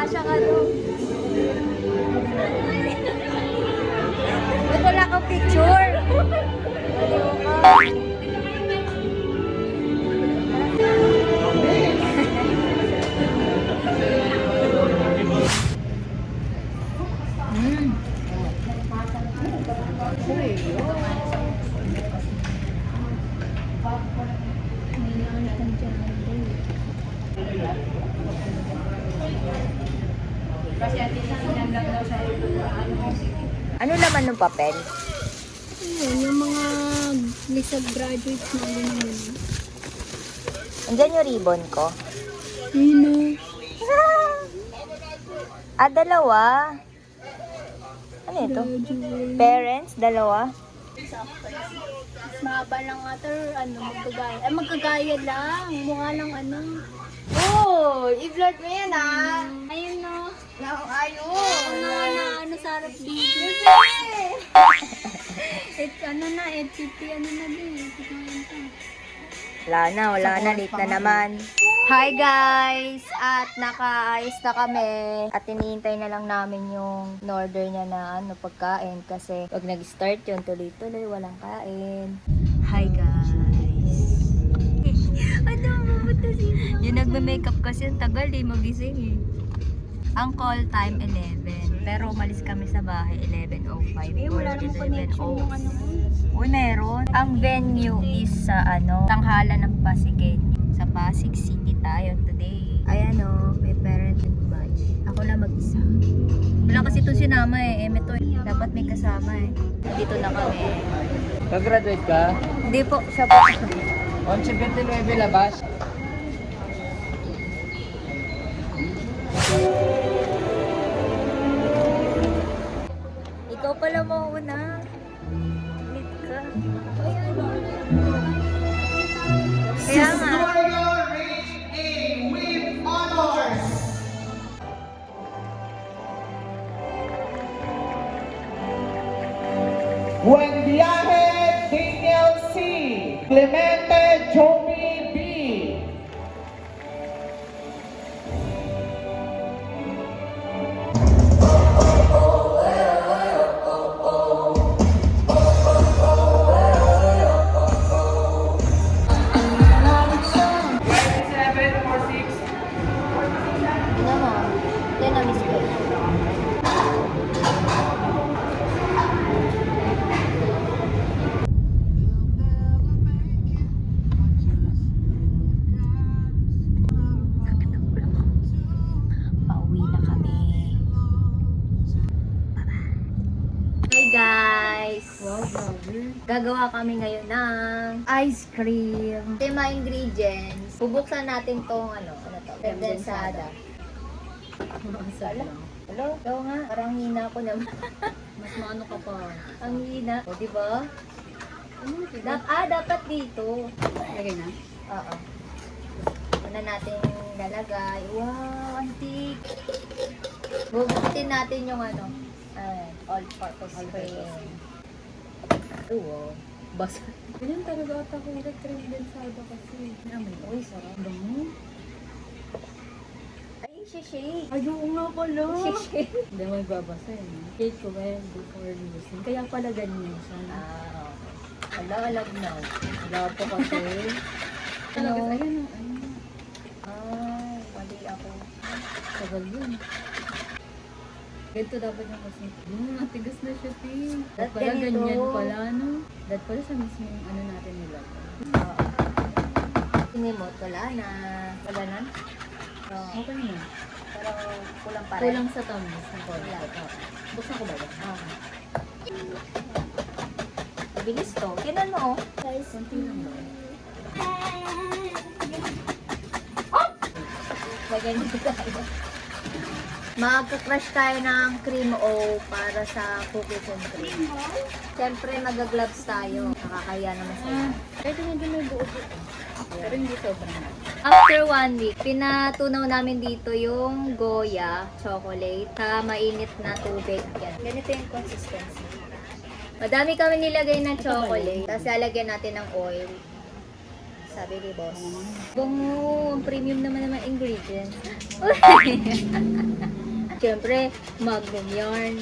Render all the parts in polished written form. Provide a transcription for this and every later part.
Mukha siyang ano. Ba't wala kang picture? Baliw ka. Ano laman ng papel? Ayun, yung mga list of graduates na ganyan. Andyan yung ribbon ko. Ayun Ah, dalawa. Ano ito? graduate. Parents, dalawa. Mas mahaba lang ata, ano, magkagaya. Ay, magkagaya lang. Mukha lang ano. Oh, i-vlog mo yan ah. Ayun no. Ayun. Ano sa harap dito. Ano na, FTP, ano na din. Wala na, late na naman. Hi guys! At nakaayos na kami. At hinihintay na lang namin yung in-order niya na pagkain. Kasi pag nag-start yun, tuloy-tuloy, walang kain. Hi guys! Ano mo yung nagme-makeup kasi ang tagal magising eh. Ang call time 11. Pero umalis kami sa bahay 11:05. Wala namang connection yung ano mo. Uy, meron. Ang venue is sa tanghalan ng Pasigueño. Sa Pasig City tayo today. Ayan may parent invite. Ako lang mag-isa. Wala kasi ito sinama Eme to dapat may kasama Dito na kami. Ka-graduate ka? Hindi po, siya po. 11:29 labas. Ikaw pala mauna. Late ka. Kaya nga. Buen viaje, Daniel C. Clemente Joby B. Ano mo? Yan na, miss ko. Pauwi na kami. Hey guys! Wow, grabe. Gagawa kami ngayon ng ice cream. Ito yung mga ingredients. Bubuksan natin tong ano to? Condensada. Hello? Ikaw nga. Parang hina ko naman. Mas maano ka pa. Ang hina. O, diba? Dapat dito. Lagay na? Oo. Una natin lalagay. Wow, antik. Bubutin natin yung all-purpose cream. Oo. Basa. Ganyan talaga ata kung condensada kasi. Uy, sarap. Ay, shake. Ayoko nga pala. Shake. Hindi mo ibabasa Cake ko ba before using. Kaya pala ganyan siya. Okay. Alam na. Wala po kasi. Ano? Ayun. Mali ako. Tagal yun. Ganito dapat yung kasi. Matigas na siya, Ping. Dapat Pala ganito. ganyan pala, no? Dapat pala sa mismo yung ano natin nila. Tingin mo, wala na. Wala na? Okay na. Pero kulang pa rin. Kulang sa tamis ng konti. Buksan ko ba yan? Bilis to. Kinan mo. Guys, konti lang ba? Ganyan tayo. Mag-crush tayo ng cream o para sa cookies and cream. Siyempre, mag-gloves tayo. Nakakaya naman sa'yo. Pwede na din may buo dito. Pero hindi sobrang. After 1 week, pinatunaw namin dito yung Goya chocolate sa mainit na tubig. Yan. Ganito yung consistency. Madami kami nilagay na chocolate. Tapos lalagyan natin ng oil. sabi ni boss. Bango, ang premium naman naman ingredients. Siyempre, Magnum yarn.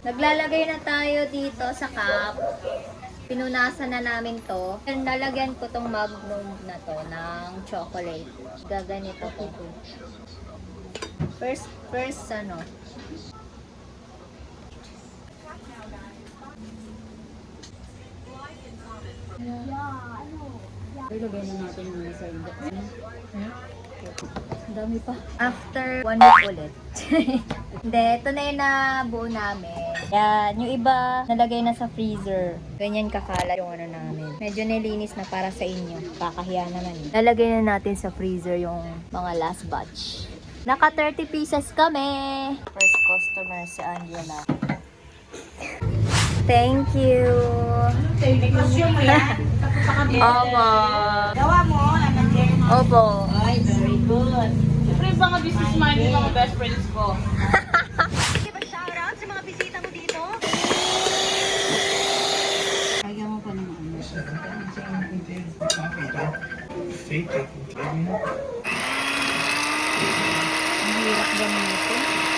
Naglalagay na tayo dito sa cup. Pinunasan na namin to. And lalagyan ko tong Magnum na to ng chocolate. Gaganito ko. First ano. Ilagay na natin muna sa index. Ang dami pa. After 1 week ulit. Hindi, ito na yung nabuo namin. Yan, yung iba nalagay na sa freezer. Ganyan kakalat yung ano namin. Medyo nilinis na para sa inyo. Kakahiya naman eh. Lalagay na natin sa freezer yung mga last batch. Naka 30 pieces kami. First customer si Angela. Thank you. Opo. Gawa mo, nandiyan. Opo. Ay, very good. Siyempre yung mga business mind, yung mga best friends ko. Kaya mo pa naman. Ang hirap gamitin.